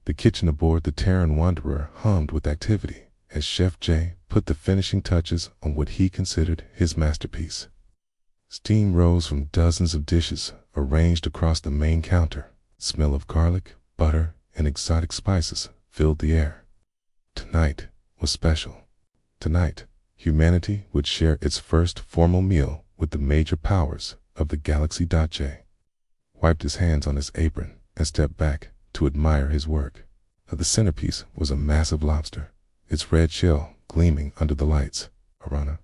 The kitchen aboard the Terran Wanderer hummed with activity as Chef Jay put the finishing touches on what he considered his masterpiece. Steam rose from dozens of dishes arranged across the main counter. The smell of garlic, butter, and exotic spices filled the air. Tonight was special. Tonight, humanity would share its first formal meal with the major powers of the galaxy. Jay wiped his hands on his apron and stepped back to admire his work. The centerpiece was a massive lobster, its red shell gleaming under the lights. Arana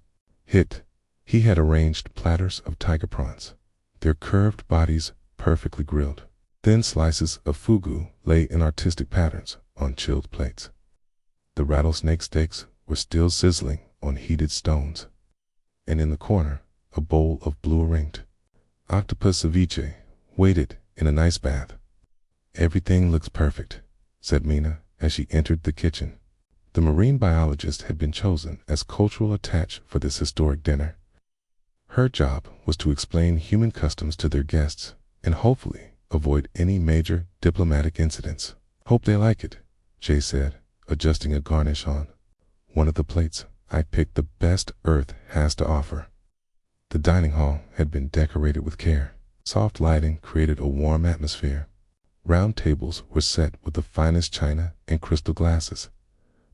hit. He had arranged platters of tiger prawns, their curved bodies perfectly grilled. Thin slices of fugu lay in artistic patterns on chilled plates. The rattlesnake steaks were still sizzling on heated stones. And in the corner, a bowl of blue-ringed octopus ceviche waited in an ice bath. "Everything looks perfect," said Mina as she entered the kitchen. The marine biologist had been chosen as cultural attaché for this historic dinner. Her job was to explain human customs to their guests and hopefully avoid any major diplomatic incidents. "Hope they like it," Jay said, adjusting a garnish on one of the plates. "I picked the best Earth has to offer." The dining hall had been decorated with care. Soft lighting created a warm atmosphere. Round tables were set with the finest china and crystal glasses.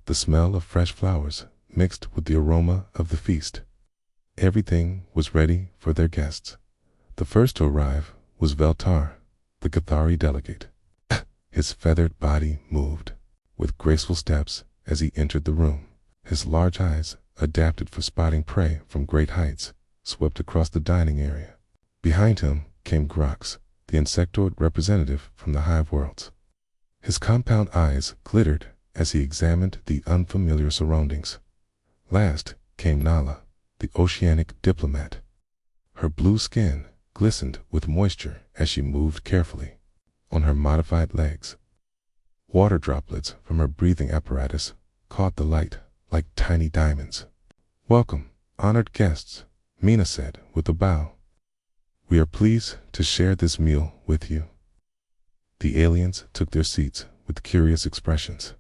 The smell of fresh flowers mixed with the aroma of the feast. Everything was ready for their guests. The first to arrive was Veltar, the Cathari delegate. His feathered body moved with graceful steps as he entered the room. His large eyes, adapted for spotting prey from great heights, swept across the dining area. Behind him came Grox, the insectoid representative from the hive worlds. His compound eyes glittered as he examined the unfamiliar surroundings. Last came Nala, the oceanic diplomat. Her blue skin glistened with moisture as she moved carefully on her modified legs. Water droplets from her breathing apparatus caught the light like tiny diamonds. "Welcome, honored guests," Mina said with a bow. "We are pleased to share this meal with you." The aliens took their seats with curious expressions.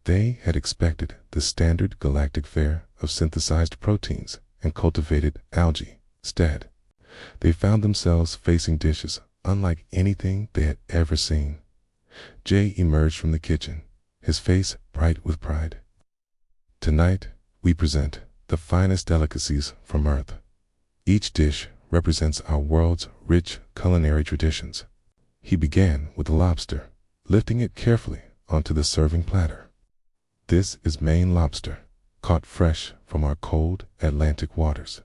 They had expected the standard galactic fare of synthesized proteins and cultivated algae. Instead, they found themselves facing dishes unlike anything they had ever seen. Jay emerged from the kitchen, his face bright with pride. "Tonight, we present the finest delicacies from Earth. Each dish represents our world's rich culinary traditions." He began with the lobster, lifting it carefully onto the serving platter. "This is Maine lobster, caught fresh from our cold Atlantic waters.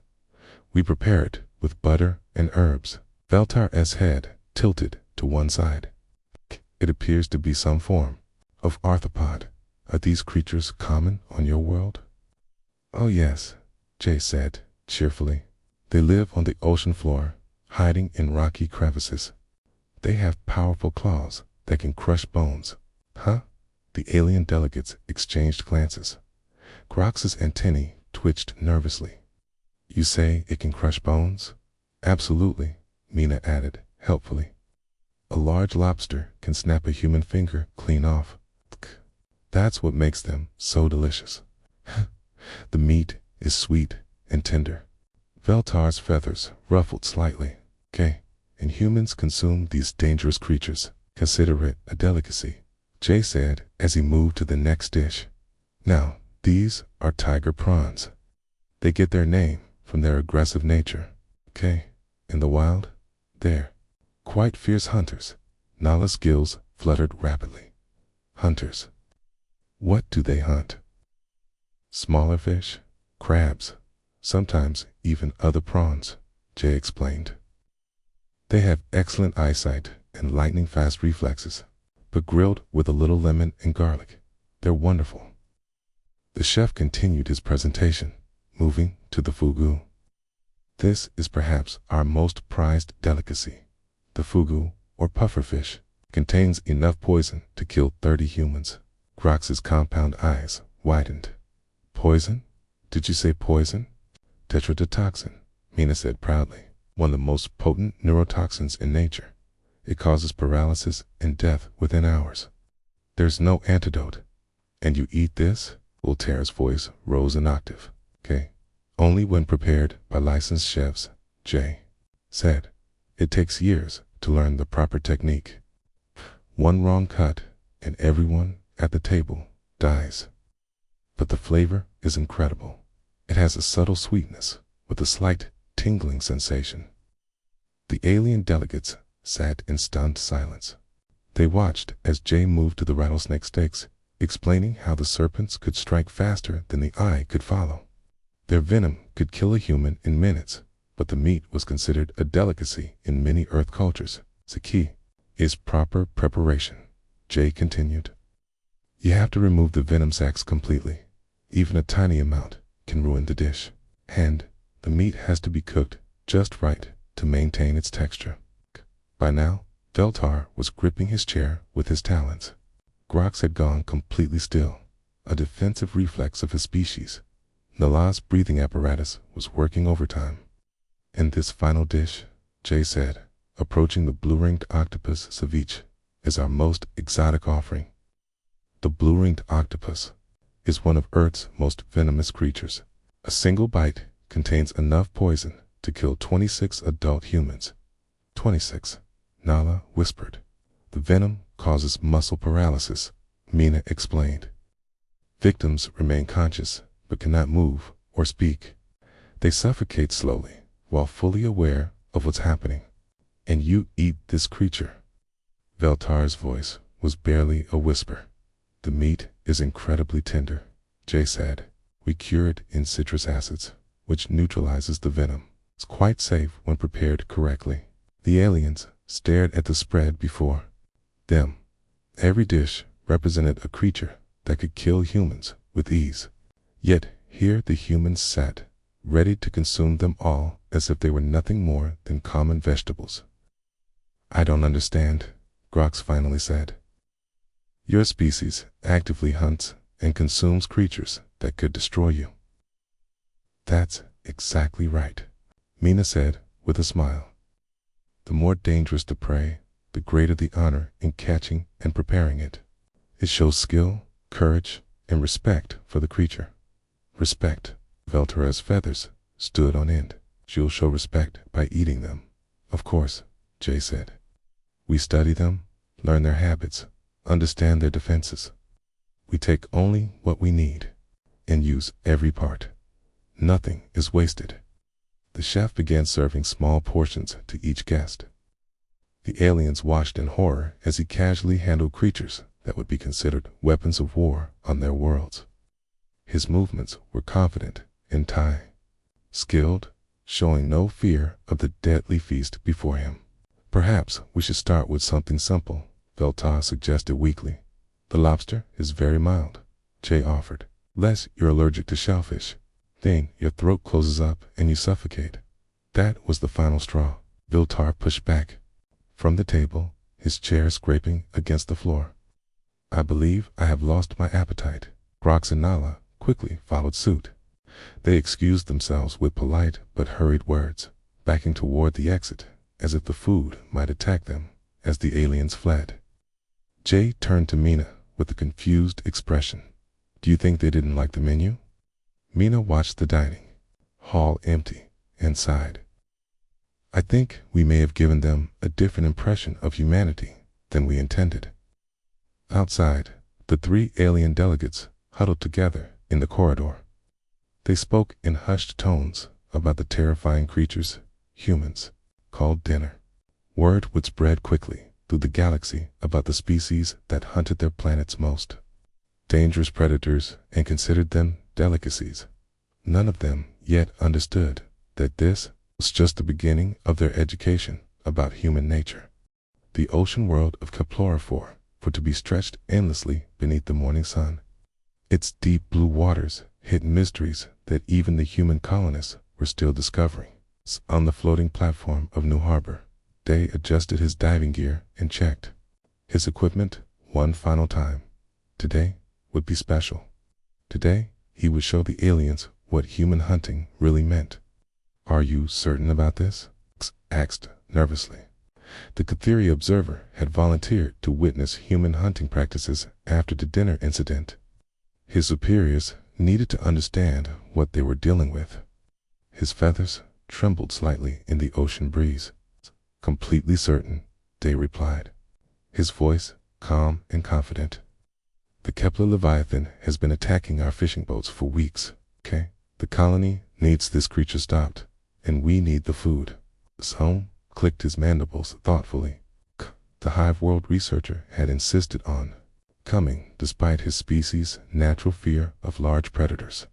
We prepare it with butter and herbs." Veltar's head tilted to one side. "It appears to be some form of arthropod. Are these creatures common on your world?" "Oh yes," Jay said cheerfully. "They live on the ocean floor, hiding in rocky crevices. They have powerful claws that can crush bones." "Huh?" The alien delegates exchanged glances. Grox's antennae twitched nervously. "You say it can crush bones?" "Absolutely," Mina added helpfully. "A large lobster can snap a human finger clean off. That's what makes them so delicious. The meat is sweet and tender." Veltar's feathers ruffled slightly. "Okay, and humans consume these dangerous creatures. Consider it a delicacy," Jay said as he moved to the next dish. "Now, these are tiger prawns. They get their name from their aggressive nature. Okay, in the wild, they're quite fierce hunters." Nala's gills fluttered rapidly. "Hunters. What do they hunt?" "Smaller fish, crabs, sometimes even other prawns," Jay explained. "They have excellent eyesight and lightning-fast reflexes, but grilled with a little lemon and garlic, they're wonderful." The chef continued his presentation, moving to the fugu. "This is perhaps our most prized delicacy. The fugu, or pufferfish, contains enough poison to kill 30 humans." Grox's compound eyes widened. "Poison? Did you say poison?" "Tetrodotoxin," Mina said proudly. "One of the most potent neurotoxins in nature. It causes paralysis and death within hours." There's no antidote. And you eat this? Voltaire's voice rose an octave. Okay. Only when prepared by licensed chefs, Jay said. It takes years to learn the proper technique. One wrong cut, and everyone at the table dies. But the flavor is incredible. It has a subtle sweetness with a slight tingling sensation. The alien delegates sat in stunned silence. They watched as Jay moved to the rattlesnake steaks, explaining how the serpents could strike faster than the eye could follow. Their venom could kill a human in minutes, but the meat was considered a delicacy in many Earth cultures. The key is proper preparation, Jay continued. You have to remove the venom sacs completely. Even a tiny amount can ruin the dish. And the meat has to be cooked just right to maintain its texture. By now, Veltar was gripping his chair with his talons. Grox had gone completely still, a defensive reflex of his species. Nala's breathing apparatus was working overtime. And this final dish, Jay said, approaching the blue-ringed octopus ceviche, is our most exotic offering. The blue-ringed octopus is one of Earth's most venomous creatures. A single bite contains enough poison to kill 26 adult humans. 26, Nala whispered. The venom causes muscle paralysis, Mina explained. Victims remain conscious but cannot move or speak. They suffocate slowly while fully aware of what's happening. And you eat this creature. Veltar's voice was barely a whisper. The meat is incredibly tender, Jay said. We cure it in citrus acids, which neutralizes the venom. It's quite safe when prepared correctly. The aliens stared at the spread before them. Every dish represented a creature that could kill humans with ease. Yet here the humans sat, ready to consume them all as if they were nothing more than common vegetables. I don't understand, Grox finally said. Your species actively hunts and consumes creatures that could destroy you. That's exactly right, Mina said with a smile. The more dangerous the prey, the greater the honor in catching and preparing it. It shows skill, courage, and respect for the creature. Respect. Veltara's feathers stood on end. She'll show respect by eating them. Of course, Jay said. We study them, learn their habits, understand their defenses. We take only what we need and use every part. Nothing is wasted. The chef began serving small portions to each guest. The aliens watched in horror as he casually handled creatures that would be considered weapons of war on their worlds. His movements were confident and skilled, showing no fear of the deadly feast before him. Perhaps we should start with something simple, Veltar suggested weakly. The lobster is very mild, Jay offered. Less you're allergic to shellfish. Then your throat closes up and you suffocate. That was the final straw. Veltar pushed back from the table, his chair scraping against the floor. I believe I have lost my appetite. Grox and Nala quickly followed suit. They excused themselves with polite but hurried words, backing toward the exit, as if the food might attack them as the aliens fled. Jay turned to Mina with a confused expression. Do you think they didn't like the menu? Mina watched the dining hall empty and sighed. I think we may have given them a different impression of humanity than we intended. Outside, the three alien delegates huddled together in the corridor. They spoke in hushed tones about the terrifying creatures, humans, called dinner. Word would spread quickly through the galaxy about the species that hunted their planets most. Dangerous predators and considered them delicacies. None of them yet understood that this was just the beginning of their education about human nature. The ocean world of Keplorophore for to be stretched endlessly beneath the morning sun. Its deep blue waters hid mysteries that even the human colonists were still discovering. On the floating platform of New Harbor, Day adjusted his diving gear and checked his equipment one final time. Today would be special. Today, he would show the aliens what human hunting really meant. Are you certain about this? Asked nervously. The Kathiri observer had volunteered to witness human hunting practices after the dinner incident. His superiors needed to understand what they were dealing with. His feathers trembled slightly in the ocean breeze. Completely certain, Day replied, his voice calm and confident. The Kepler Leviathan has been attacking our fishing boats for weeks, okay? The colony needs this creature stopped, and we need the food. Sohn clicked his mandibles thoughtfully. The Hive World researcher had insisted on coming despite his species' natural fear of large predators.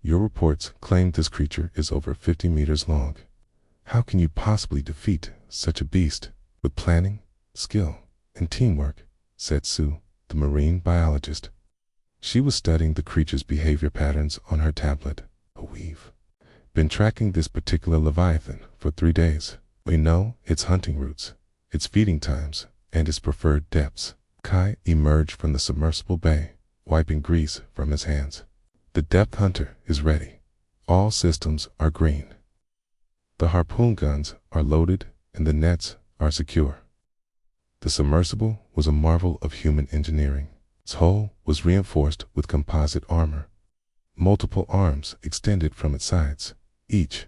Your reports claim this creature is over 50 meters long. How can you possibly defeat such a beast? With planning, skill, and teamwork, said Sue, the marine biologist. She was studying the creature's behavior patterns on her tablet. We've been tracking this particular Leviathan for 3 days. We know its hunting routes, its feeding times, and its preferred depths. Kai emerged from the submersible bay, wiping grease from his hands. The depth hunter is ready. All systems are green. The harpoon guns are loaded and the nets are secure. The submersible was a marvel of human engineering. Its hull was reinforced with composite armor. Multiple arms extended from its sides, each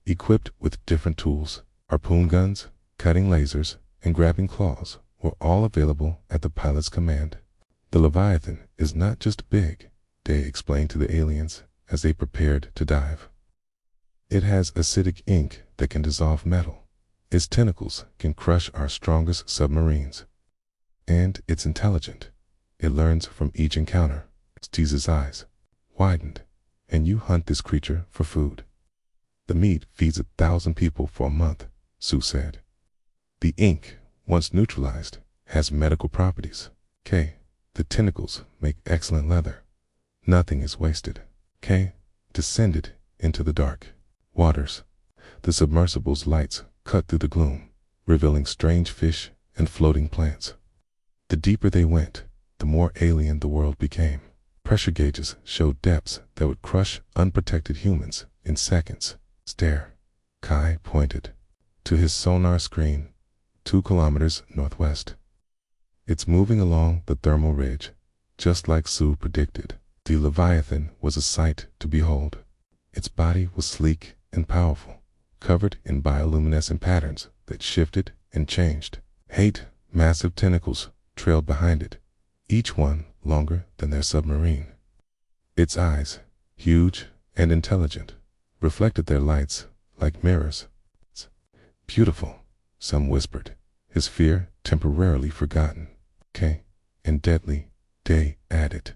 equipped with different tools. Harpoon guns, cutting lasers, and grabbing claws were all available at the pilot's command. The Leviathan is not just big, Day explained to the aliens as they prepared to dive. It has acidic ink that can dissolve metal. Its tentacles can crush our strongest submarines. And it's intelligent. It learns from each encounter. Steeze's eyes widened. And you hunt this creature for food. The meat feeds 1,000 people for a month, Sue said. The ink, once neutralized, has medical properties. K. The tentacles make excellent leather. Nothing is wasted. K. Descended into the dark waters. The submersible's lights cut through the gloom, revealing strange fish and floating plants. The deeper they went, the more alien the world became. Pressure gauges showed depths that would crush unprotected humans in seconds. Stare. Kai pointed to his sonar screen, 2 kilometers northwest. It's moving along the thermal ridge, just like Sue predicted. The Leviathan was a sight to behold. Its body was sleek and powerful, covered in bioluminescent patterns that shifted and changed. 8 massive tentacles trailed behind it, each one longer than their submarine. Its eyes, huge and intelligent, reflected their lights like mirrors. It's beautiful, some whispered, his fear temporarily forgotten. Okay, and deadly, Day added.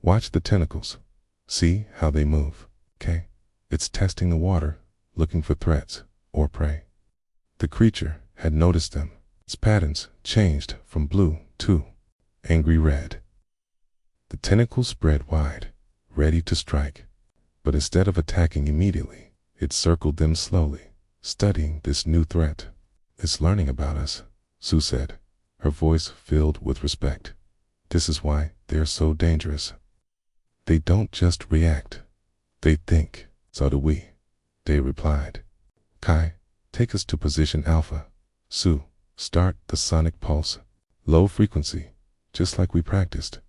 Watch the tentacles. See how they move. Okay, it's testing the water, looking for threats or prey. The creature had noticed them. Its patterns changed from blue to angry red. The tentacles spread wide, ready to strike. But instead of attacking immediately, it circled them slowly, studying this new threat. It's learning about us, Sue said, her voice filled with respect. This is why they are so dangerous. They don't just react, they think. So do we, Day replied. Kai, take us to position Alpha. Sue, start the sonic pulse. Low frequency, just like we practiced.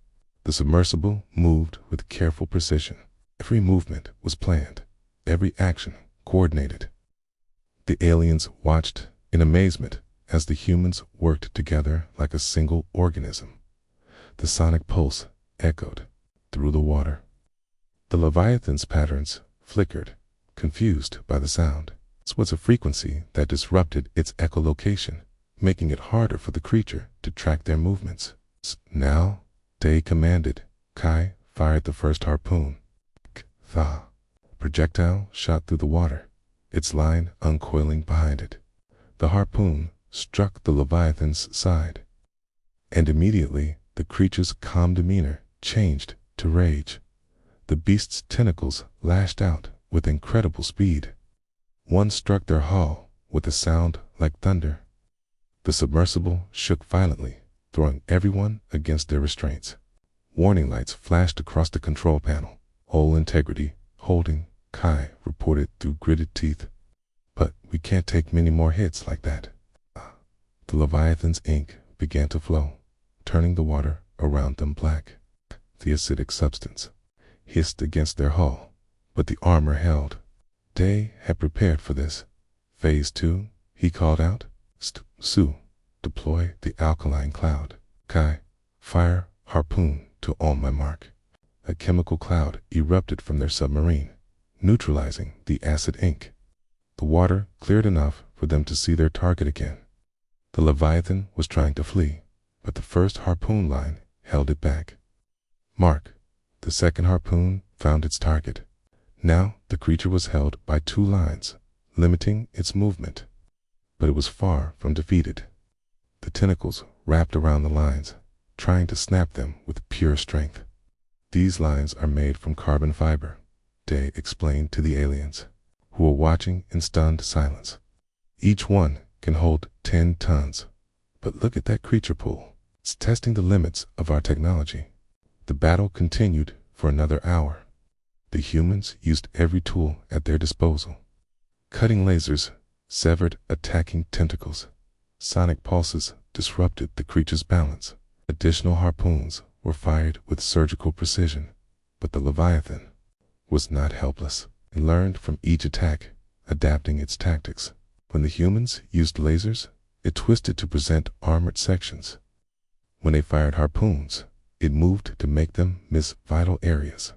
The submersible moved with careful precision. Every movement was planned, every action coordinated. The aliens watched in amazement as the humans worked together like a single organism. The sonic pulse echoed through the water. The Leviathan's patterns flickered, confused by the sound. This was a frequency that disrupted its echolocation, making it harder for the creature to track their movements. Now, Day commanded. Kai fired the first harpoon. Tha. Projectile shot through the water, its line uncoiling behind it. The harpoon struck the Leviathan's side, and immediately the creature's calm demeanor changed to rage. The beast's tentacles lashed out with incredible speed. One struck their hull with a sound like thunder. The submersible shook violently, throwing everyone against their restraints. Warning lights flashed across the control panel. Hull integrity holding, Kai reported through gritted teeth. But we can't take many more hits like that. The Leviathan's ink began to flow, turning the water around them black. The acidic substance hissed against their hull, but the armor held. Day had prepared for this. Phase 2, he called out. Su, deploy the alkaline cloud. Kai, fire harpoon to on my mark. A chemical cloud erupted from their submarine, neutralizing the acid ink. The water cleared enough for them to see their target again. The Leviathan was trying to flee, but the first harpoon line held it back. Mark, the second harpoon found its target. Now the creature was held by 2 lines, limiting its movement. But it was far from defeated. The tentacles wrapped around the lines, trying to snap them with pure strength. These lines are made from carbon fiber, Day explained to the aliens, who were watching in stunned silence. Each one can hold 10 tons. But look at that creature pool. It's testing the limits of our technology. The battle continued for another hour. The humans used every tool at their disposal. Cutting lasers severed attacking tentacles. Sonic pulses disrupted the creature's balance. Additional harpoons were fired with surgical precision, but the Leviathan was not helpless. It learned from each attack, adapting its tactics. When the humans used lasers, it twisted to present armored sections. When they fired harpoons, it moved to make them miss vital areas.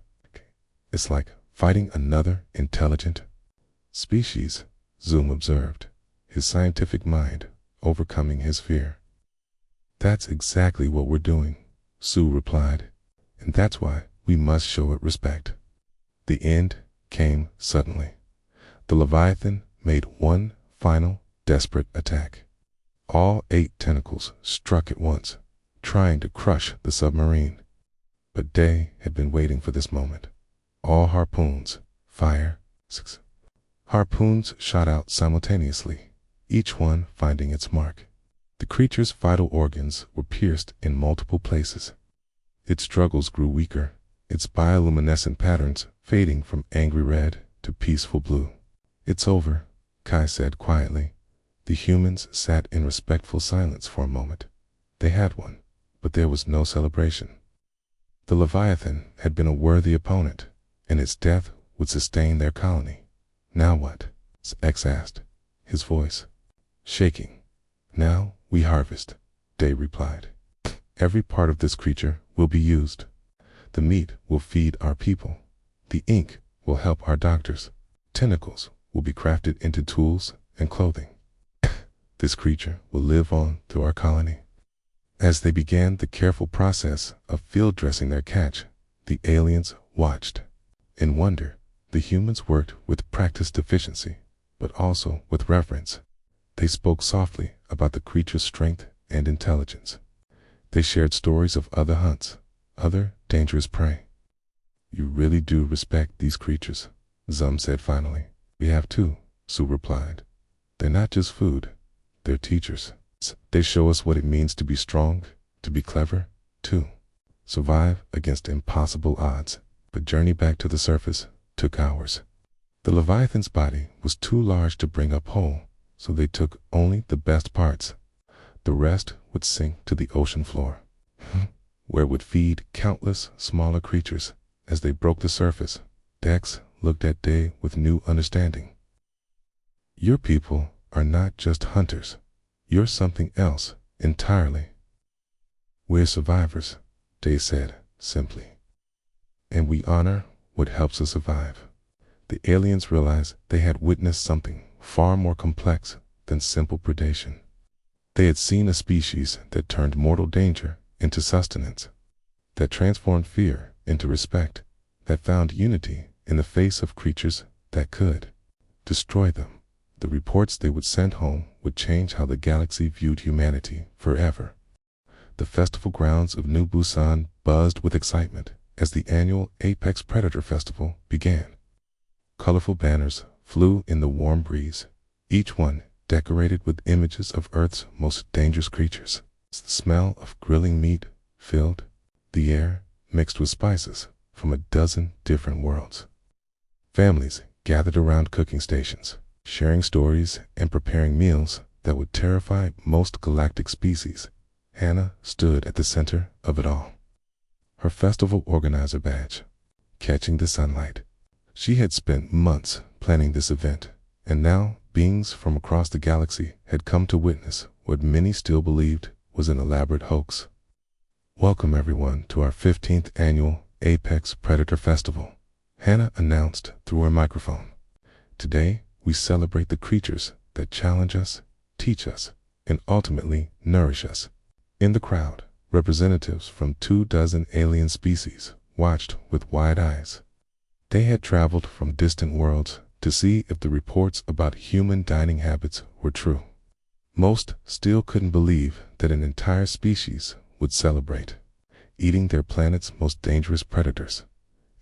It's like fighting another intelligent species, Zoom observed, his scientific mind overcoming his fear. That's exactly what we're doing, Sue replied, and that's why we must show it respect. The end came suddenly. The Leviathan made one final, desperate attack. All 8 tentacles struck at once, trying to crush the submarine. But Day had been waiting for this moment. All harpoons, fire, 6. Harpoons shot out simultaneously, each one finding its mark. The creature's vital organs were pierced in multiple places. Its struggles grew weaker, its bioluminescent patterns fading from angry red to peaceful blue. It's over, Kai said quietly. The humans sat in respectful silence for a moment. They had one, but there was no celebration. The Leviathan had been a worthy opponent, and its death would sustain their colony. Now what? X asked, his voice shaking. Now we harvest, Day replied. Every part of this creature will be used. The meat will feed our people. The ink will help our doctors. Tentacles will be crafted into tools and clothing. This creature will live on through our colony. As they began the careful process of field dressing their catch, the aliens watched. In wonder, the humans worked with practiced efficiency, but also with reverence. They spoke softly about the creature's strength and intelligence. They shared stories of other hunts, other dangerous prey. You really do respect these creatures, Zum said finally. We have too, Sue replied. They're not just food, they're teachers. They show us what it means to be strong, to be clever, to survive against impossible odds. The journey back to the surface took hours. The Leviathan's body was too large to bring up whole, so they took only the best parts. The rest would sink to the ocean floor, where it would feed countless smaller creatures. As they broke the surface, Dex looked at Day with new understanding. Your people are not just hunters. You're something else entirely. We're survivors, Day said simply. And we honor what helps us survive. The aliens realized they had witnessed something far more complex than simple predation. They had seen a species that turned mortal danger into sustenance, that transformed fear into respect, that found unity in the face of creatures that could destroy them. The reports they would send home would change how the galaxy viewed humanity forever. The festival grounds of New Busan buzzed with excitement as the annual Apex Predator Festival began. Colorful banners flew in the warm breeze, each one decorated with images of Earth's most dangerous creatures. The smell of grilling meat filled the air, mixed with spices from a dozen different worlds. Families gathered around cooking stations, sharing stories and preparing meals that that would terrify most galactic species, Hannah stood at the center of it all. Her festival organizer badge, catching the sunlight. She had spent months planning this event, and now beings from across the galaxy had come to witness what many still believed was an elaborate hoax. "Welcome everyone to our 15th annual Apex Predator Festival," Hannah announced through her microphone. "Today, we celebrate the creatures that challenge us, teach us, and ultimately nourish us." In the crowd, representatives from 24 alien species watched with wide eyes. They had traveled from distant worlds to see if the reports about human dining habits were true. Most still couldn't believe that an entire species would celebrate eating their planet's most dangerous predators.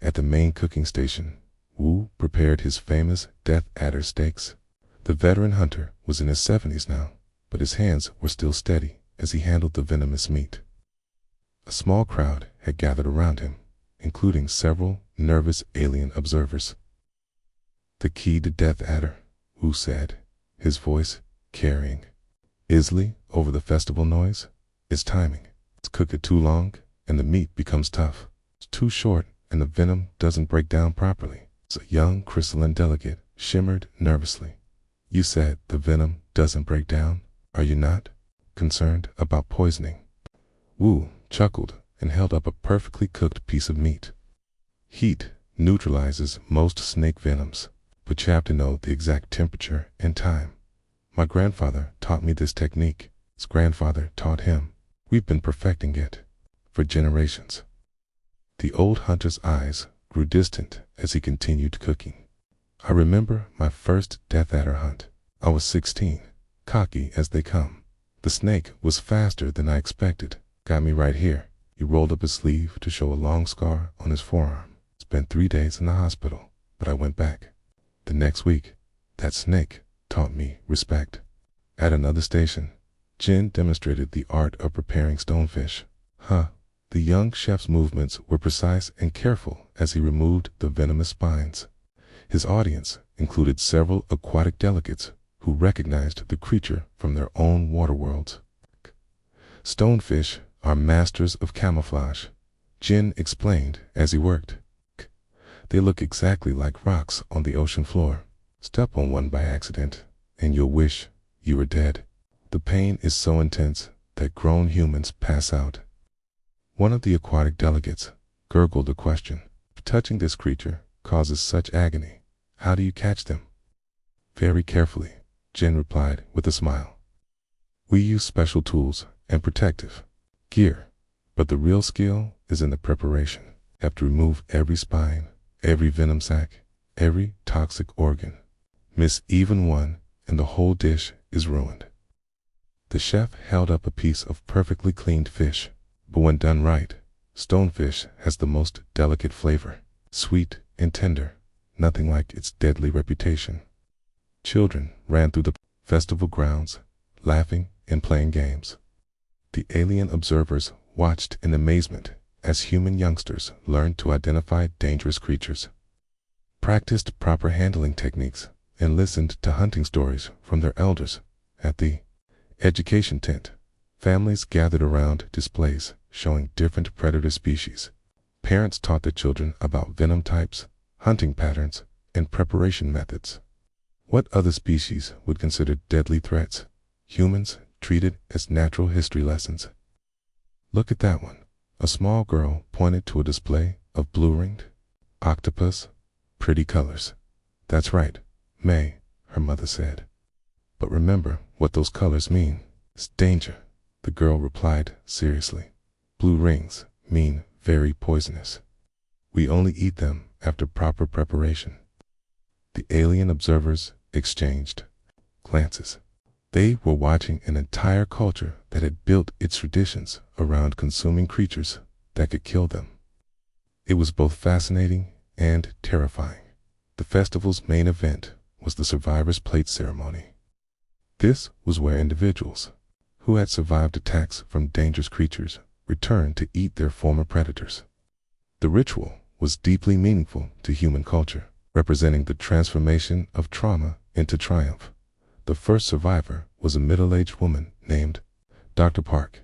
At the main cooking station, Wu prepared his famous Death Adder steaks. The veteran hunter was in his 70s now, but his hands were still steady as he handled the venomous meat. A small crowd had gathered around him, including several nervous alien observers. "The key to Death Adder," Wu said, his voice carrying easily over the festival noise, "is timing. Cook it too long and the meat becomes tough. It's too short and the venom doesn't break down properly." A young crystalline delegate shimmered nervously. "You said the venom doesn't break down, are you not concerned about poisoning?" Wu chuckled and held up a perfectly cooked piece of meat. "Heat neutralizes most snake venoms, but you have to know the exact temperature and time. My grandfather taught me this technique. His grandfather taught him. We've been perfecting it for generations." The old hunter's eyes grew distant as he continued cooking. "I remember my first Death Adder hunt. I was 16, cocky as they come. The snake was faster than I expected. Got me right here." He rolled up his sleeve to show a long scar on his forearm. "Spent 3 days in the hospital, but I went back. The next week, that snake taught me respect." At another station, Jin demonstrated the art of preparing stonefish. The young chef's movements were precise and careful as he removed the venomous spines. His audience included several aquatic delegates who recognized the creature from their own water worlds. "Stonefish are masters of camouflage," Jin explained as he worked. "They look exactly like rocks on the ocean floor. Step on one by accident, and you'll wish you were dead. The pain is so intense that grown humans pass out." One of the aquatic delegates gurgled a question. "Touching this creature causes such agony. How do you catch them?" "Very carefully," Jin replied with a smile. "We use special tools and protective gear, but the real skill is in the preparation. You have to remove every spine, every venom sac, every toxic organ. Miss even one and the whole dish is ruined." The chef held up a piece of perfectly cleaned fish. But when done right, stonefish has the most delicate flavor, sweet and tender, nothing like its deadly reputation. Children ran through the festival grounds, laughing and playing games. The alien observers watched in amazement as human youngsters learned to identify dangerous creatures, practiced proper handling techniques, and listened to hunting stories from their elders. At the education tent, families gathered around displays showing different predator species. Parents taught their children about venom types, hunting patterns, and preparation methods. What other species would consider deadly threats? Humans treated as natural history lessons. "Look at that one." A small girl pointed to a display of blue-ringed octopus. "Pretty colors." "That's right, May," her mother said. "But remember what those colors mean. It's danger," the girl replied seriously. "Blue rings mean very poisonous. We only eat them after proper preparation." The alien observers exchanged glances. They were watching an entire culture that had built its traditions around consuming creatures that could kill them. It was both fascinating and terrifying. The festival's main event was the Survivor's Plate ceremony. This was where individuals who had survived attacks from dangerous creatures returned to eat their former predators. The ritual was deeply meaningful to human culture, representing the transformation of trauma into triumph. The first survivor was a middle-aged woman named Dr. Park.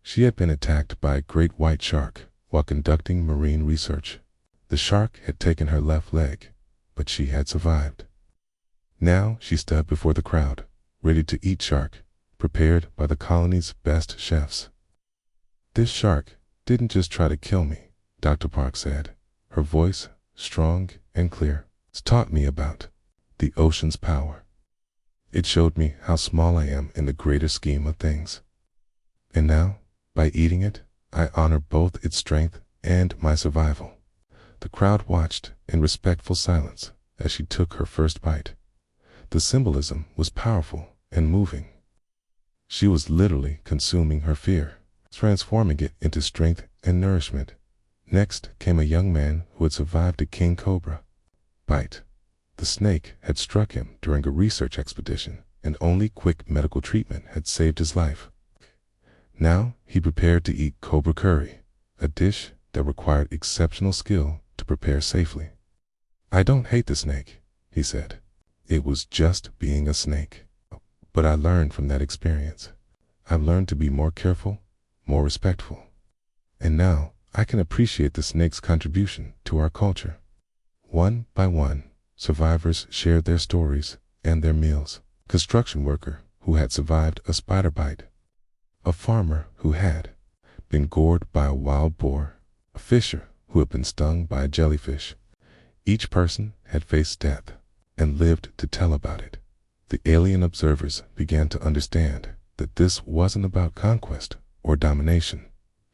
She had been attacked by a great white shark while conducting marine research. The shark had taken her left leg, but she had survived. Now she stood before the crowd, ready to eat shark, prepared by the colony's best chefs. "This shark didn't just try to kill me," Dr. Park said, her voice strong and clear. "It's taught me about the ocean's power. It showed me how small I am in the greater scheme of things. And now, by eating it, I honor both its strength and my survival." The crowd watched in respectful silence as she took her first bite. The symbolism was powerful and moving. She was literally consuming her fear, transforming it into strength and nourishment. Next came a young man who had survived a king cobra bite. The snake had struck him during a research expedition, and only quick medical treatment had saved his life. Now he prepared to eat cobra curry, a dish that required exceptional skill to prepare safely. "I don't hate the snake," he said. "It was just being a snake. But I learned from that experience. I've learned to be more careful, more respectful. And now I can appreciate the snake's contribution to our culture." One by one, survivors shared their stories and their meals. Construction worker who had survived a spider bite, a farmer who had been gored by a wild boar, a fisher who had been stung by a jellyfish. Each person had faced death and lived to tell about it. The alien observers began to understand that this wasn't about conquest or domination.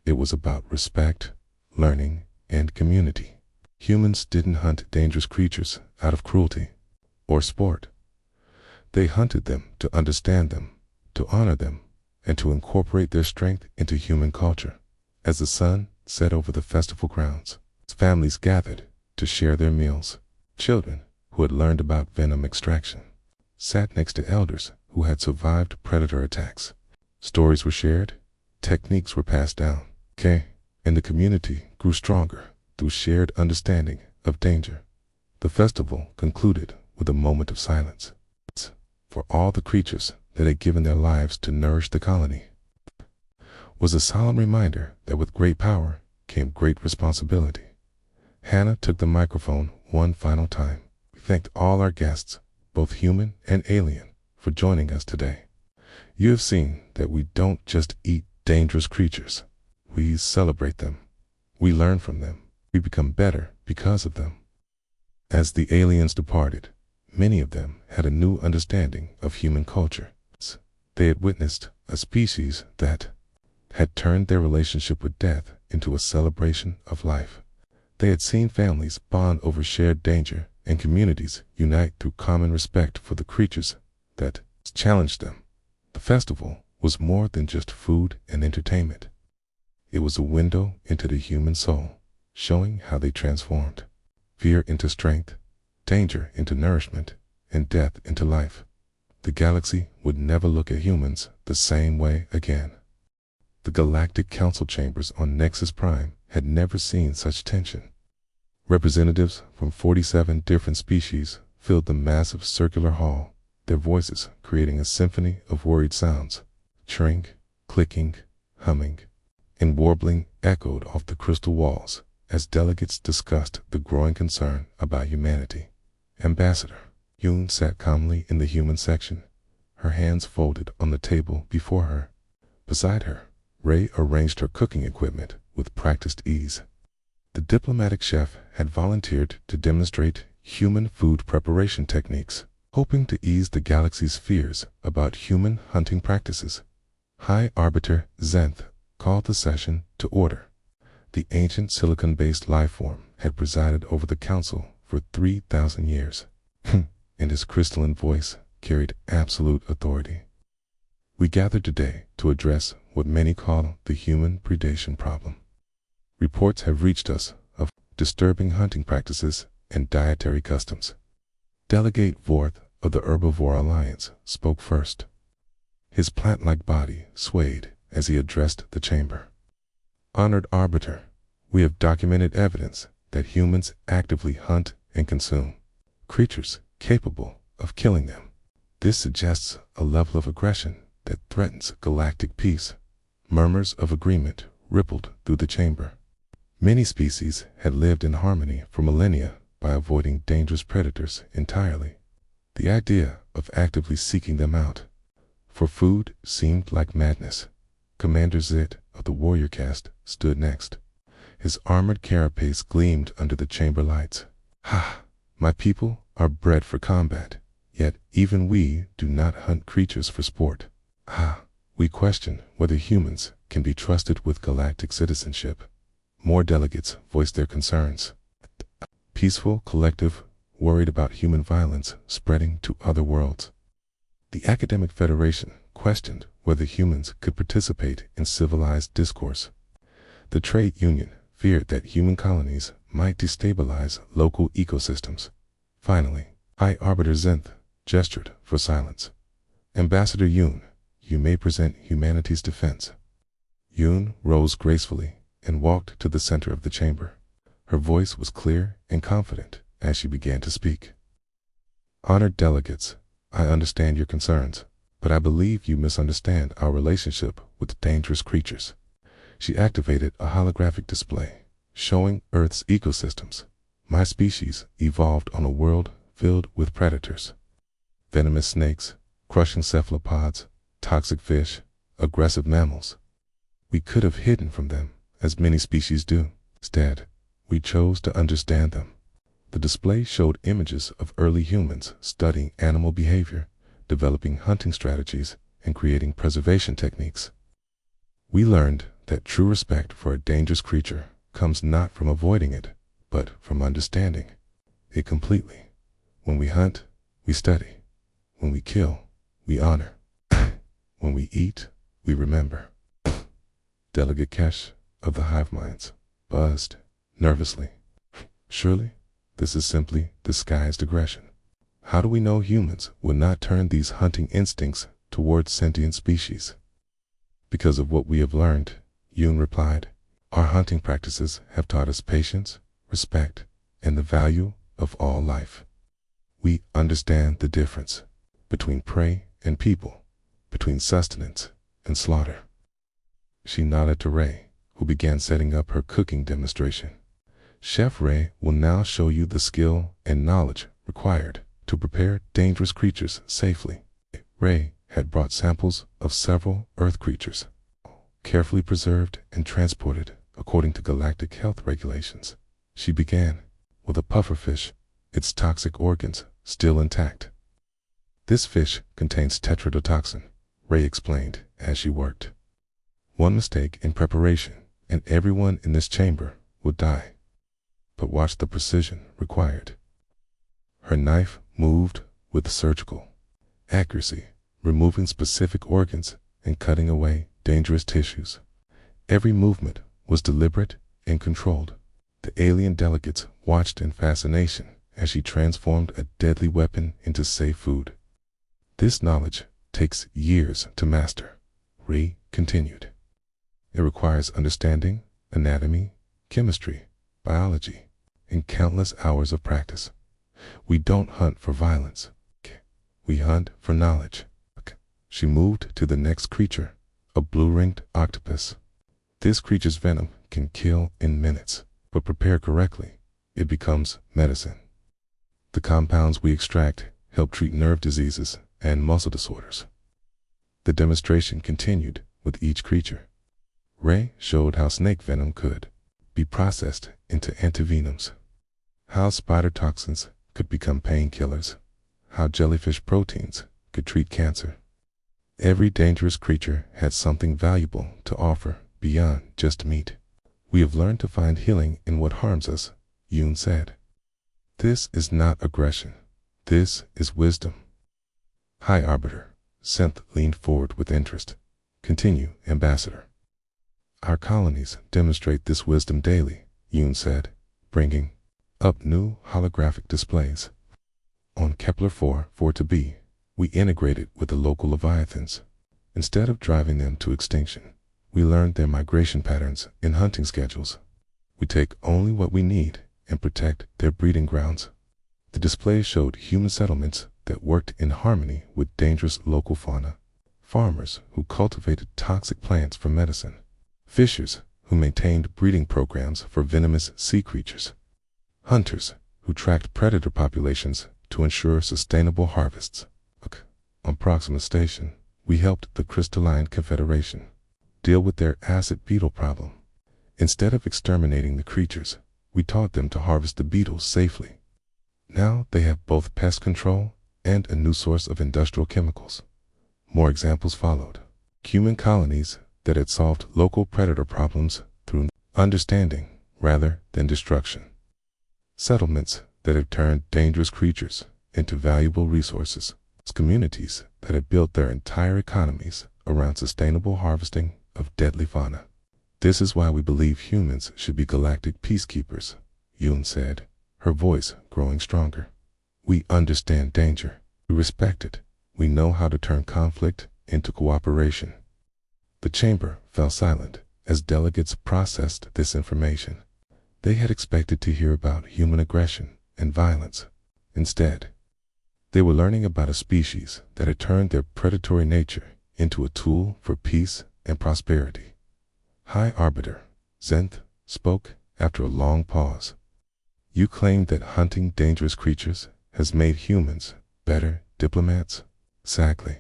It was about respect, learning, and community. Humans didn't hunt dangerous creatures out of cruelty or sport. They hunted them to understand them, to honor them, and to incorporate their strength into human culture. As the sun set over the festival grounds, families gathered to share their meals. Children who had learned about venom extraction sat next to elders who had survived predator attacks. Stories were shared, techniques were passed down, and the community grew stronger through shared understanding of danger. The festival concluded with a moment of silence for all the creatures that had given their lives to nourish the colony. Was a solemn reminder that with great power came great responsibility. Hannah took the microphone one final time. "We thanked all our guests, both human and alien, for joining us today. You have seen that we don't just eat dangerous creatures. We celebrate them. We learn from them. We become better because of them." As the aliens departed, many of them had a new understanding of human culture. They had witnessed a species that had turned their relationship with death into a celebration of life. They had seen families bond over shared danger and communities unite through common respect for the creatures that challenged them. The festival was more than just food and entertainment. It was a window into the human soul, showing how they transformed fear into strength, danger into nourishment, and death into life. The galaxy would never look at humans the same way again. The galactic council chambers on Nexus Prime had never seen such tension. Representatives from 47 different species filled the massive circular hall, their voices creating a symphony of worried sounds. Chirring, clicking, humming, and warbling echoed off the crystal walls as delegates discussed the growing concern about humanity. Ambassador Yoon sat calmly in the human section, her hands folded on the table before her. Beside her, Ray arranged her cooking equipment with practiced ease. The diplomatic chef had volunteered to demonstrate human food preparation techniques, hoping to ease the galaxy's fears about human hunting practices. High Arbiter Zenth called the session to order. The ancient silicon-based lifeform had presided over the council for 3,000 years, and his crystalline voice carried absolute authority. "We gathered today to address what many call the human predation problem. Reports have reached us of disturbing hunting practices and dietary customs." Delegate Vorth of the Herbivore Alliance spoke first. His plant-like body swayed as he addressed the chamber. "Honored Arbiter, we have documented evidence that humans actively hunt and consume creatures capable of killing them. This suggests a level of aggression that threatens galactic peace. Murmurs of agreement rippled through the chamber. Many species had lived in harmony for millennia by avoiding dangerous predators entirely. The idea of actively seeking them out for food seemed like madness. Commander Zit of the warrior caste stood next. His armored carapace gleamed under the chamber lights. "Ha! My people are bred for combat, yet even we do not hunt creatures for sport. Ha! We question whether humans can be trusted with galactic citizenship." More delegates voiced their concerns. Peaceful collective worried about human violence spreading to other worlds. The Academic Federation questioned whether humans could participate in civilized discourse. The trade union feared that human colonies might destabilize local ecosystems. Finally, High Arbiter Zenth gestured for silence. "Ambassador Yoon, you may present humanity's defense." Yoon rose gracefully and walked to the center of the chamber. Her voice was clear and confident as she began to speak. "Honored delegates, I understand your concerns, but I believe you misunderstand our relationship with dangerous creatures." She activated a holographic display showing Earth's ecosystems. "My species evolved on a world filled with predators. Venomous snakes, crushing cephalopods, toxic fish, aggressive mammals. We could have hidden from them, as many species do. Instead, we chose to understand them." The display showed images of early humans studying animal behavior, developing hunting strategies, and creating preservation techniques. "We learned that true respect for a dangerous creature comes not from avoiding it, but from understanding it completely. When we hunt, we study. When we kill, we honor. When we eat, we remember." Delegate Kesh of the Hive Minds buzzed nervously. "Surely, this is simply disguised aggression. How do we know humans would not turn these hunting instincts towards sentient species?" "Because of what we have learned," Yoon replied. "Our hunting practices have taught us patience, respect, and the value of all life. We understand the difference between prey and people, between sustenance and slaughter." She nodded to Ray, who began setting up her cooking demonstration. "Chef Ray will now show you the skill and knowledge required to prepare dangerous creatures safely." Ray had brought samples of several Earth creatures, carefully preserved and transported according to galactic health regulations. She began with a pufferfish, its toxic organs still intact. "This fish contains tetrodotoxin," Ray explained as she worked. "One mistake in preparation, and everyone in this chamber would die. But watch the precision required." Her knife moved with surgical accuracy, removing specific organs and cutting away dangerous tissues. Every movement was deliberate and controlled. The alien delegates watched in fascination as she transformed a deadly weapon into safe food. "This knowledge takes years to master," Ray continued. "It requires understanding anatomy, chemistry, biology, and countless hours of practice. We don't hunt for violence. We hunt for knowledge." She moved to the next creature, a blue-ringed octopus. "This creature's venom can kill in minutes, but prepared correctly, it becomes medicine. The compounds we extract help treat nerve diseases and muscle disorders." The demonstration continued with each creature. Ray showed how snake venom could be processed into antivenoms, how spider toxins could become painkillers, how jellyfish proteins could treat cancer. Every dangerous creature had something valuable to offer beyond just meat. "We have learned to find healing in what harms us," Yoon said. "This is not aggression. This is wisdom." High Arbiter Zenth leaned forward with interest. "Continue, Ambassador." "Our colonies demonstrate this wisdom daily," Yoon said, bringing up new holographic displays. "On Kepler 4-4-B, we integrated with the local leviathans. Instead of driving them to extinction, we learned their migration patterns and hunting schedules. We take only what we need and protect their breeding grounds." The display showed human settlements that worked in harmony with dangerous local fauna, farmers who cultivated toxic plants for medicine, fishers who maintained breeding programs for venomous sea creatures, hunters who tracked predator populations to ensure sustainable harvests. On Proxima Station, we helped the Crystalline Confederation deal with their acid beetle problem. Instead of exterminating the creatures, we taught them to harvest the beetles safely. Now they have both pest control and a new source of industrial chemicals. More examples followed. Human colonies that had solved local predator problems through understanding rather than destruction. Settlements that have turned dangerous creatures into valuable resources. Communities that have built their entire economies around sustainable harvesting of deadly fauna. This is why we believe humans should be galactic peacekeepers, Yoon said, her voice growing stronger. We understand danger. We respect it. We know how to turn conflict into cooperation. The chamber fell silent as delegates processed this information. They had expected to hear about human aggression and violence. Instead, they were learning about a species that had turned their predatory nature into a tool for peace and prosperity. High Arbiter Zenth spoke after a long pause. You claim that hunting dangerous creatures has made humans better diplomats? Exactly,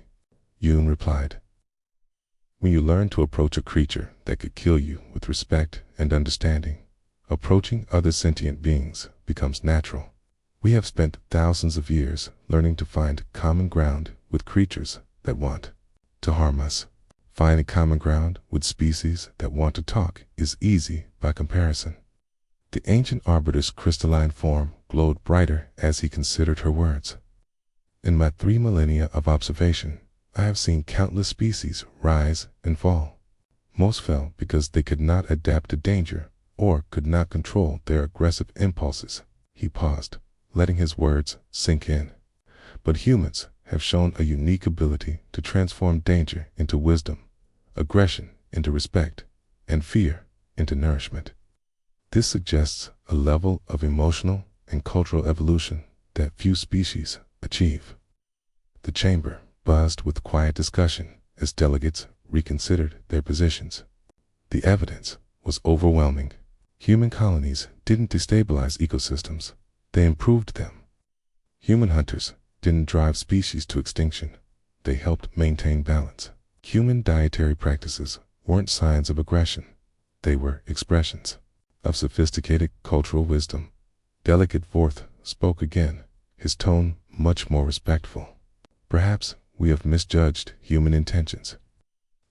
Yoon replied. When you learn to approach a creature that could kill you with respect and understanding, approaching other sentient beings becomes natural. We have spent thousands of years learning to find common ground with creatures that want to harm us. Finding common ground with species that want to talk is easy by comparison. The ancient arbiter's crystalline form glowed brighter as he considered her words. In my 3 millennia of observation, I have seen countless species rise and fall. Most fell because they could not adapt to danger or could not control their aggressive impulses. He paused, letting his words sink in. But humans have shown a unique ability to transform danger into wisdom, aggression into respect, and fear into nourishment. This suggests a level of emotional and cultural evolution that few species achieve. The chamber buzzed with quiet discussion as delegates reconsidered their positions. The evidence was overwhelming. Human colonies didn't destabilize ecosystems. They improved them. Human hunters didn't drive species to extinction. They helped maintain balance. Human dietary practices weren't signs of aggression. They were expressions of sophisticated cultural wisdom. Delegate Forth spoke again, his tone much more respectful. Perhaps we have misjudged human intentions.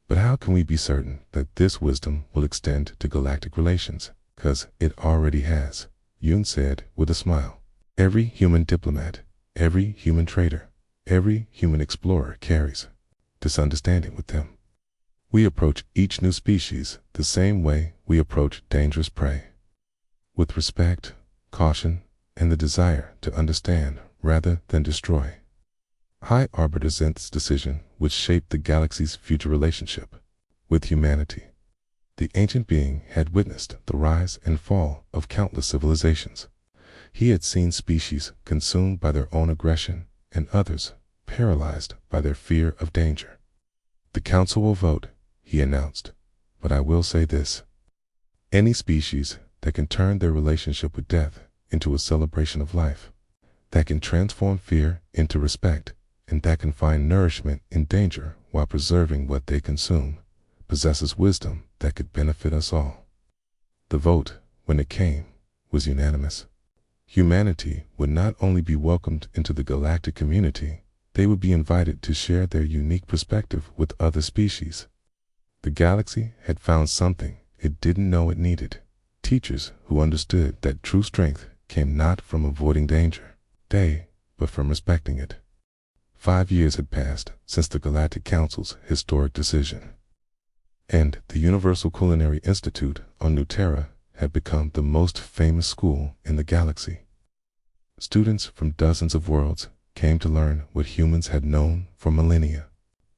But how can we be certain that this wisdom will extend to galactic relations? 'Cause it already has, Yoon said with a smile. Every human diplomat, every human trader, every human explorer carries this understanding with them. We approach each new species the same way we approach dangerous prey, with respect, caution, and the desire to understand rather than destroy. High Arbiter Zenth's decision would shape the galaxy's future relationship with humanity. The ancient being had witnessed the rise and fall of countless civilizations. He had seen species consumed by their own aggression and others paralyzed by their fear of danger. The council will vote, he announced, but I will say this. Any species that can turn their relationship with death into a celebration of life, that can transform fear into respect, and that can find nourishment in danger while preserving what they consume, possesses wisdom that could benefit us all. The vote, when it came, was unanimous. Humanity would not only be welcomed into the galactic community, they would be invited to share their unique perspective with other species. The galaxy had found something it didn't know it needed. Teachers who understood that true strength came not from avoiding danger, but from respecting it. 5 years had passed since the Galactic Council's historic decision, and the Universal Culinary Institute on New Terra had become the most famous school in the galaxy. Students from dozens of worlds came to learn what humans had known for millennia,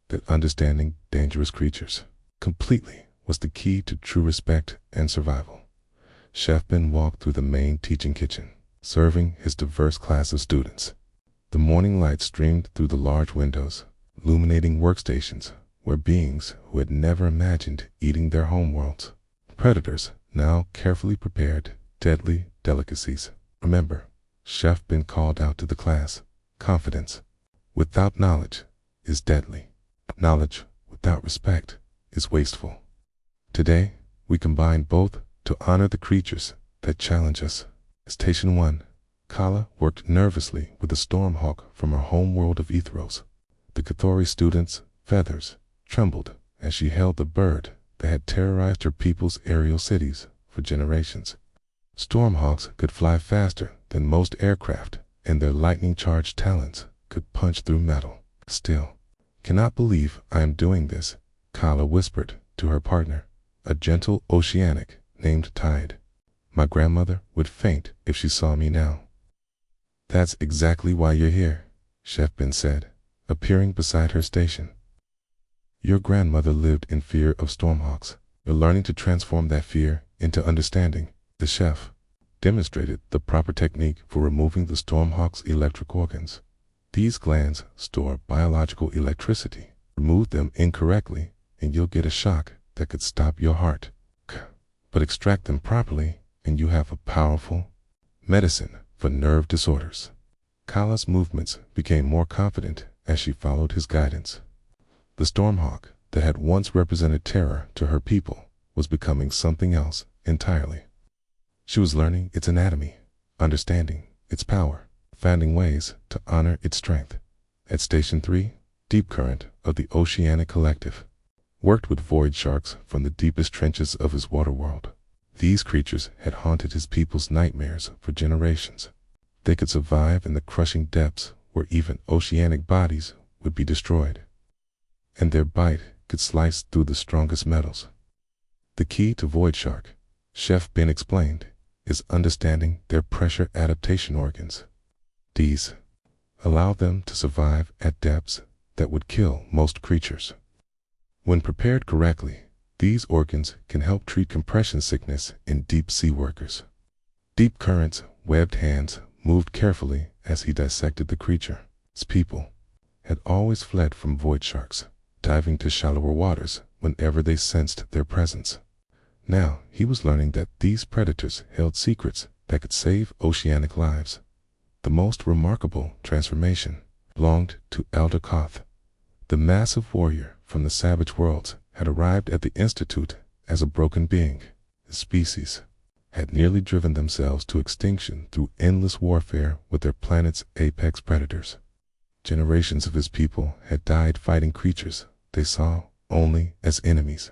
that understanding dangerous creatures completely was the key to true respect and survival. Chef Ben walked through the main teaching kitchen, serving his diverse class of students. The morning light streamed through the large windows, illuminating workstations where beings who had never imagined eating their homeworlds. Predators now carefully prepared deadly delicacies. Remember, Chef been called out to the class. Confidence without knowledge is deadly. Knowledge without respect is wasteful. Today, we combine both to honor the creatures that challenge us. Station 1. Kala worked nervously with the Stormhawk from her home world of Ethros. The Cathori student's feathers trembled as she held the bird that had terrorized her people's aerial cities for generations. Stormhawks could fly faster than most aircraft, and their lightning-charged talons could punch through metal. Still, cannot believe I am doing this, Kala whispered to her partner, a gentle oceanic named Tide. My grandmother would faint if she saw me now. That's exactly why you're here, Chef Ben said, appearing beside her station. Your grandmother lived in fear of Stormhawks. You're learning to transform that fear into understanding. The chef demonstrated the proper technique for removing the Stormhawk's electric organs. These glands store biological electricity. Remove them incorrectly and you'll get a shock that could stop your heart. But extract them properly and you have a powerful medicine for nerve disorders. Kala's movements became more confident as she followed his guidance. The Stormhawk that had once represented terror to her people was becoming something else entirely. She was learning its anatomy, understanding its power, finding ways to honor its strength. At Station 3, Deep Current of the Oceanic Collective worked with void sharks from the deepest trenches of his water world. These creatures had haunted his people's nightmares for generations. They could survive in the crushing depths where even oceanic bodies would be destroyed, and their bite could slice through the strongest metals. The key to void shark, Chef Ben explained, is understanding their pressure adaptation organs. These allow them to survive at depths that would kill most creatures. When prepared correctly, these organs can help treat compression sickness in deep-sea workers. Deep Current's webbed hands moved carefully as he dissected the creature. His people had always fled from void sharks, diving to shallower waters whenever they sensed their presence. Now he was learning that these predators held secrets that could save oceanic lives. The most remarkable transformation belonged to Elder Koth. The massive warrior from the savage worlds had arrived at the Institute as a broken being. His species had nearly driven themselves to extinction through endless warfare with their planet's apex predators. Generations of his people had died fighting creatures they saw only as enemies.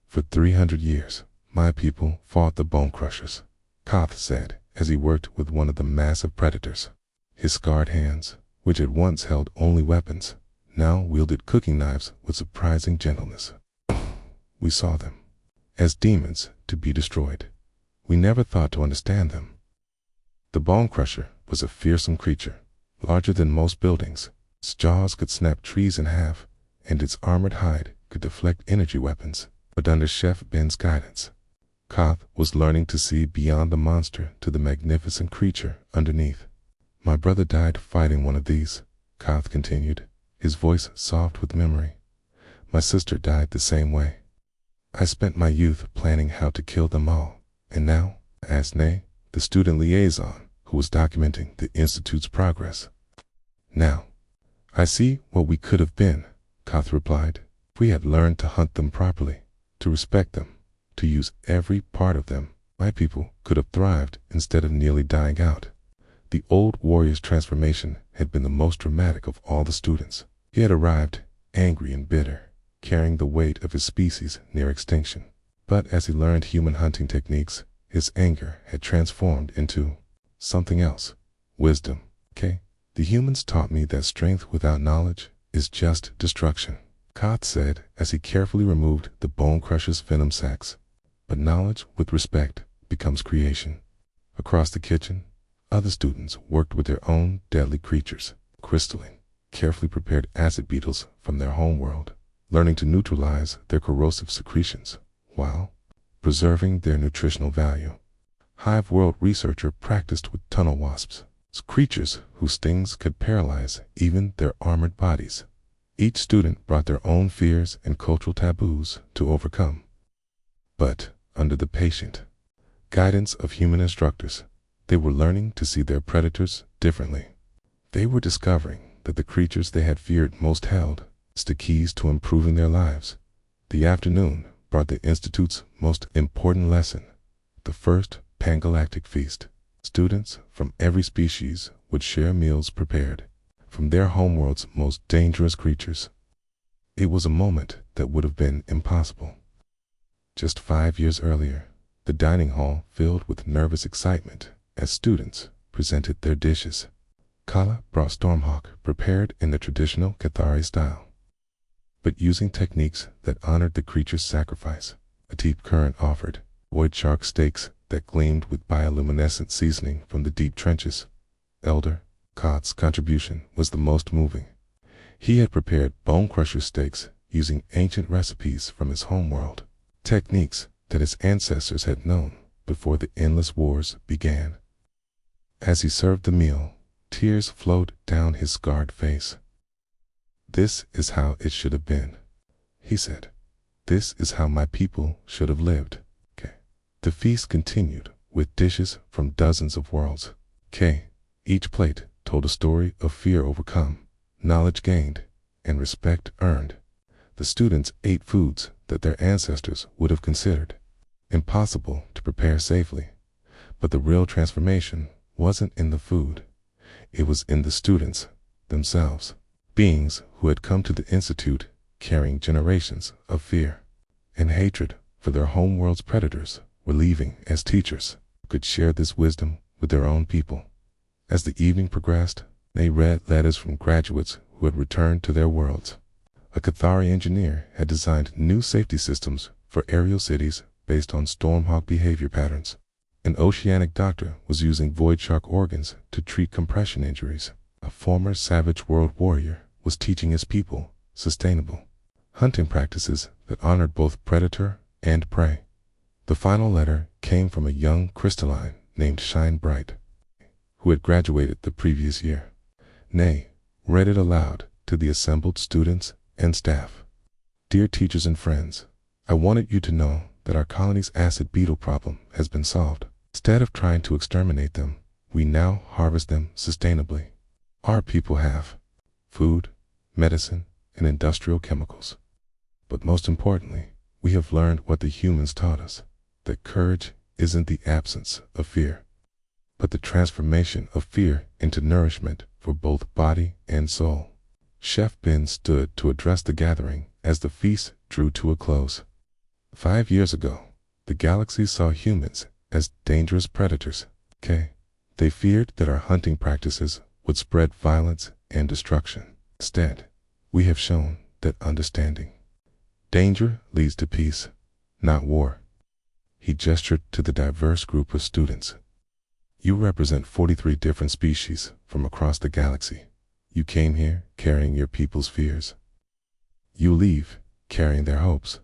For 300 years, my people fought the bone crushers, Koth said as he worked with one of the massive predators. His scarred hands, which had once held only weapons, now wielded cooking knives with surprising gentleness. We saw them as demons to be destroyed. We never thought to understand them. The bone crusher was a fearsome creature, larger than most buildings. Its jaws could snap trees in half, and its armored hide could deflect energy weapons. But under Chef Ben's guidance, Koth was learning to see beyond the monster to the magnificent creature underneath. My brother died fighting one of these, Koth continued, his voice soft with memory. My sister died the same way. I spent my youth planning how to kill them all, and now, asked Nay, the student liaison who was documenting the Institute's progress. Now, I see what we could have been, Koth replied. If we had learned to hunt them properly, to respect them, to use every part of them, my people could have thrived instead of nearly dying out. The old warrior's transformation had been the most dramatic of all the students. He had arrived angry and bitter, carrying the weight of his species near extinction. But as he learned human hunting techniques, his anger had transformed into something else. Wisdom. The humans taught me that strength without knowledge is just destruction, Koth said as he carefully removed the bone crusher's venom sacs. But knowledge with respect becomes creation. Across the kitchen, other students worked with their own deadly creatures, crystalline, carefully prepared acid beetles from their homeworld, learning to neutralize their corrosive secretions while preserving their nutritional value. Hive world researcher practiced with tunnel wasps, creatures whose stings could paralyze even their armored bodies. Each student brought their own fears and cultural taboos to overcome. But under the patient guidance of human instructors, they were learning to see their predators differently. They were discovering that the creatures they had feared most held the keys to improving their lives. The afternoon brought the Institute's most important lesson, the first pangalactic feast. Students from every species would share meals prepared from their homeworld's most dangerous creatures. It was a moment that would have been impossible just 5 years earlier. The dining hall filled with nervous excitement as students presented their dishes. Kala brought Stormhawk prepared in the traditional Cathari style, but using techniques that honored the creature's sacrifice. A deep current offered void shark steaks that gleamed with bioluminescent seasoning from the deep trenches. Elder Cod's contribution was the most moving. He had prepared bone crusher steaks using ancient recipes from his homeworld, techniques that his ancestors had known before the endless wars began. As he served the meal, tears flowed down his scarred face. "This is how it should have been," he said. "This is how my people should have lived." The feast continued with dishes from dozens of worlds. Each plate told a story of fear overcome, knowledge gained, and respect earned. The students ate foods that their ancestors would have considered impossible to prepare safely. But the real transformation wasn't in the food. It was in the students themselves, beings who had come to the Institute carrying generations of fear and hatred for their homeworld's predators, were leaving as teachers who could share this wisdom with their own people. As the evening progressed, they read letters from graduates who had returned to their worlds. A Cathari engineer had designed new safety systems for aerial cities based on Stormhawk behavior patterns. An oceanic doctor was using void shark organs to treat compression injuries. A former Savage World warrior was teaching his people sustainable hunting practices that honored both predator and prey. The final letter came from a young crystalline named Shine Bright, who had graduated the previous year. Nay read it aloud to the assembled students and staff. "Dear teachers and friends, I wanted you to know that our colony's acid beetle problem has been solved. Instead of trying to exterminate them, we now harvest them sustainably. Our people have food, medicine, and industrial chemicals. But most importantly, we have learned what the humans taught us, that courage isn't the absence of fear, but the transformation of fear into nourishment for both body and soul." Chef Ben stood to address the gathering as the feast drew to a close. 5 years ago, the galaxy saw humans as dangerous predators. They feared that our hunting practices would spread violence and destruction. Instead, we have shown that understanding danger leads to peace, not war. He gestured to the diverse group of students. "You represent 43 different species from across the galaxy. You came here carrying your people's fears. You leave carrying their hopes.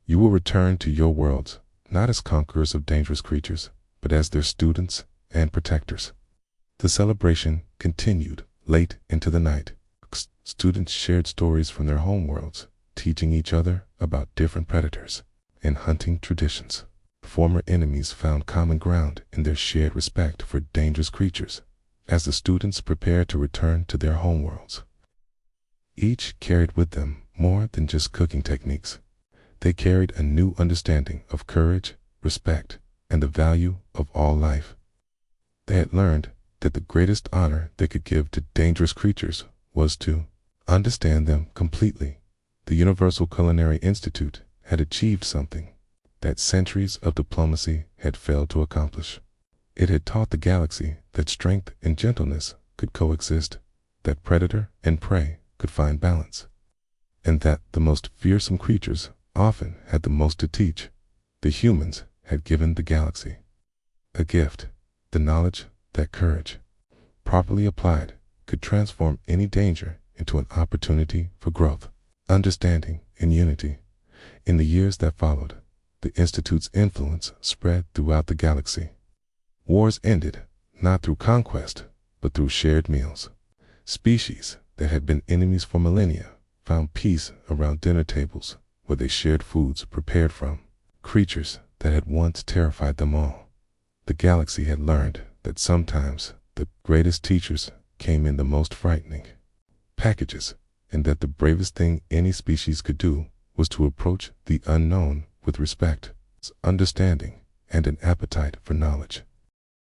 You will return to your worlds not as conquerors of dangerous creatures, but as their students and protectors." The celebration continued late into the night. Students shared stories from their homeworlds, teaching each other about different predators and hunting traditions. Former enemies found common ground in their shared respect for dangerous creatures as the students prepared to return to their homeworlds. Each carried with them more than just cooking techniques. They carried a new understanding of courage, respect, and the value of all life. They had learned that the greatest honor they could give to dangerous creatures was to understand them completely. The Universal Culinary Institute had achieved something that centuries of diplomacy had failed to accomplish. It had taught the galaxy that strength and gentleness could coexist, that predator and prey could find balance, and that the most fearsome creatures often had the most to teach. The humans had given the galaxy a gift, the knowledge that courage, properly applied, could transform any danger into an opportunity for growth, understanding, and unity. In the years that followed, the Institute's influence spread throughout the galaxy. Wars ended, not through conquest, but through shared meals. Species that had been enemies for millennia found peace around dinner tables where they shared foods prepared from creatures that had once terrified them all. The galaxy had learned that sometimes the greatest teachers came in the most frightening packages, and that the bravest thing any species could do was to approach the unknown with respect, understanding, and an appetite for knowledge.